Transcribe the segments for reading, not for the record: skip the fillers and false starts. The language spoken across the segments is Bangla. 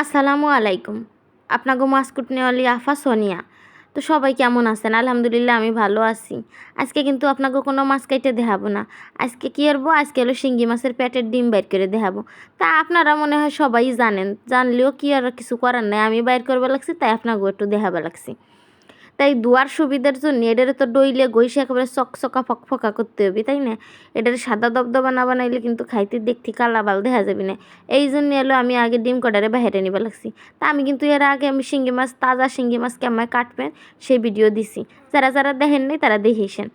আসসালামু আলাইকুম। আপনাকে মাছ কুটনেওয়ালি আফা সোনিয়া। তো সবাই কেমন আছেন? আলহামদুলিল্লাহ আমি ভালো আছি। আজকে কিন্তু আপনাকে কোনো মাছ কাইটে দেখাবো না। আজকে কী করবো? আজকে হলো শিঙ্গি মাছের পেটের ডিম বাইর করে দেখাবো। তা আপনারা মনে হয় সবাই জানেন, জানলেও কি আর কিছু করার নাই, আমি বাইর করবা লাগছি, তাই আপনাকেও একটু দেখাবা লাগছি। তাই ধোয়ার সুবিধার জন্য এটারে তো ডইলে গইসে একেবারে চকচকা ফকফকা করতে হবে, তাই না? এটার সাদা দবদবা না বানাইলে কিন্তু খাইতে দেখতে কালা বাল দেখা যাবে না। এই জন্য এলো আমি আগে ডিম কটারে বাইরে নিবা লাগছি। তা আমি কিন্তু এর আগে আমি শিঙ্গি মাছ, তাজা শিঙ্গি মাছ কেমন কাটবেন সেই ভিডিও দিছি। যারা যারা দেখেন নাই তারা দেখিয়েছেন,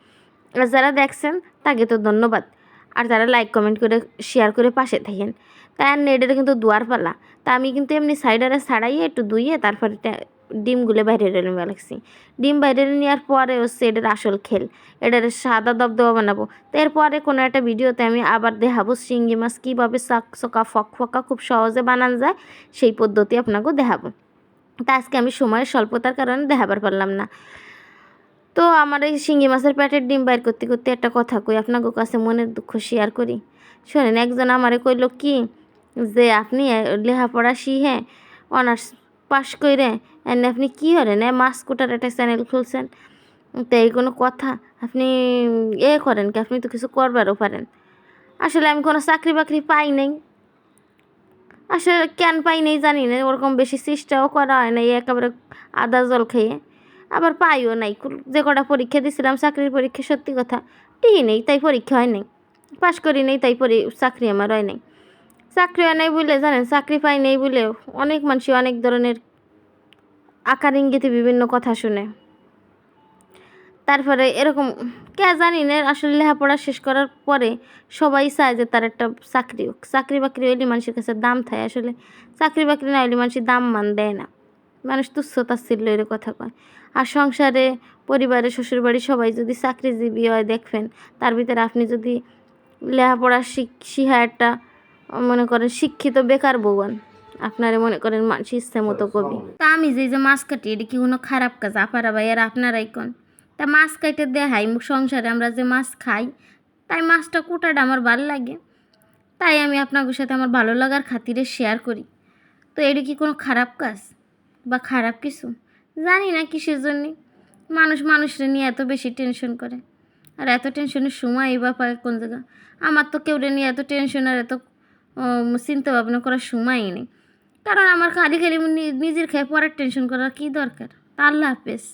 আর যারা দেখছেন তাকে তো ধন্যবাদ। আর তারা লাইক কমেন্ট করে শেয়ার করে পাশে থাকেন। তাই আর নেটের কিন্তু দুয়ার পালা। তা আমি কিন্তু এমনি সাইডারে ছাড়াইয়ে একটু ধুইয়ে তারপরে ডিমগুলো বাইরে নেওয়া লাগছি। ডিম বাইরে নেওয়ার পরে হচ্ছে এটার আসল খেল, এটার সাদা দবদবা বানাবো। তো এরপরে কোনো একটা ভিডিওতে আমি আবার দেখাবো শিঙ্গি মাছ কীভাবে চকচকা ফকফকা খুব সহজে বানানো যায়, সেই পদ্ধতি আপনাকেও দেখাবো। তা আজকে আমি সময়ের স্বল্পতার কারণে দেখাবার পারলাম না। তো আমার এই শিঙ্গি মাছের পেটের ডিম বাইর করতে করতে একটা কথা কই, আপনাদের কাছে মনের দুঃখ শেয়ার করি। শোনেন, একজন আমারে কইল কি যে আপনি লেখাপড়া শিখে অনার্স পাশ করে এনে আপনি কী করেন, মাছ কুটার একটা চ্যানেল খুলছেন, তো এই কোনো কথা? আপনি করেন কি? আপনি তো কিছু করবারও পারেন। আসলে আমি কোনো চাকরি বাকরি পাই নাই, আসলে কেন পাই নাই জানি না, ওরকম বেশি চেষ্টাও করা হয় নাই, একেবারে আদা জল খেয়ে। আবার পাইও নাই, যে কটা পরীক্ষা দিয়েছিলাম চাকরির পরীক্ষা, সত্যি কথা টিই নেই, তাই পরীক্ষা হয় নাই, পাশ করি নেই, তাই চাকরি আমার হয় নাই। চাকরি হয় নাই বলে জানেন, চাকরি পাই নেই বলে অনেক মানুষ অনেক ধরনের আকার ইঙ্গিতে বিভিন্ন কথা শুনে। তারপরে এরকম কে জানি না, আসলে লেখাপড়া শেষ করার পরে সবাই চায় যে তার একটা চাকরি হোক। চাকরি বাকরি হইলে মানুষের কাছে দাম থাকে, আসলে চাকরি বাকরি না হইলে মানুষের দাম মান দেয় না, মানুষ তুচ্ছতা ছিল এর কথা কয়। আর সংসারে পরিবারে শ্বশুরবাড়ি সবাই যদি চাকরিজীবী হয় দেখবেন, তার ভিতরে আপনি যদি লেখাপড়া শিখা একটা মনে করেন শিক্ষিত বেকার বউয়ান, আপনারা মনে করেন মানুষ ইচ্ছে মতো কবি। তা আমি যে মাছ কাটি, এটা কি কোনো খারাপ কাজ? আপারা ভাই আর আপনারাই কোন। তা মাছ কাটে দেখাই সংসারে আমরা যে মাছ খাই, তাই মাছটা কুটাটা আমার ভালো লাগে, তাই আমি আপনাদের সাথে আমার ভালো লাগার খাতিরে শেয়ার করি। তো এটা কি কোনো খারাপ কাজ বা খারাপ কিছু? জানি না কিসের জন্যে মানুষরা নিয়ে এত বেশি টেনশন করে, আর এত টেনশনের সময় এই ব্যাপারে কোন জায়গা? আমার তো কেউ নিয়ে এত টেনশন আর এত চিন্তা ভাবনা করার সময়ই নেই, কারণ আমার খালি খালি নিজের খেয়ে পরের টেনশন করার কী দরকার? তা আল্লাহ হাফেজ।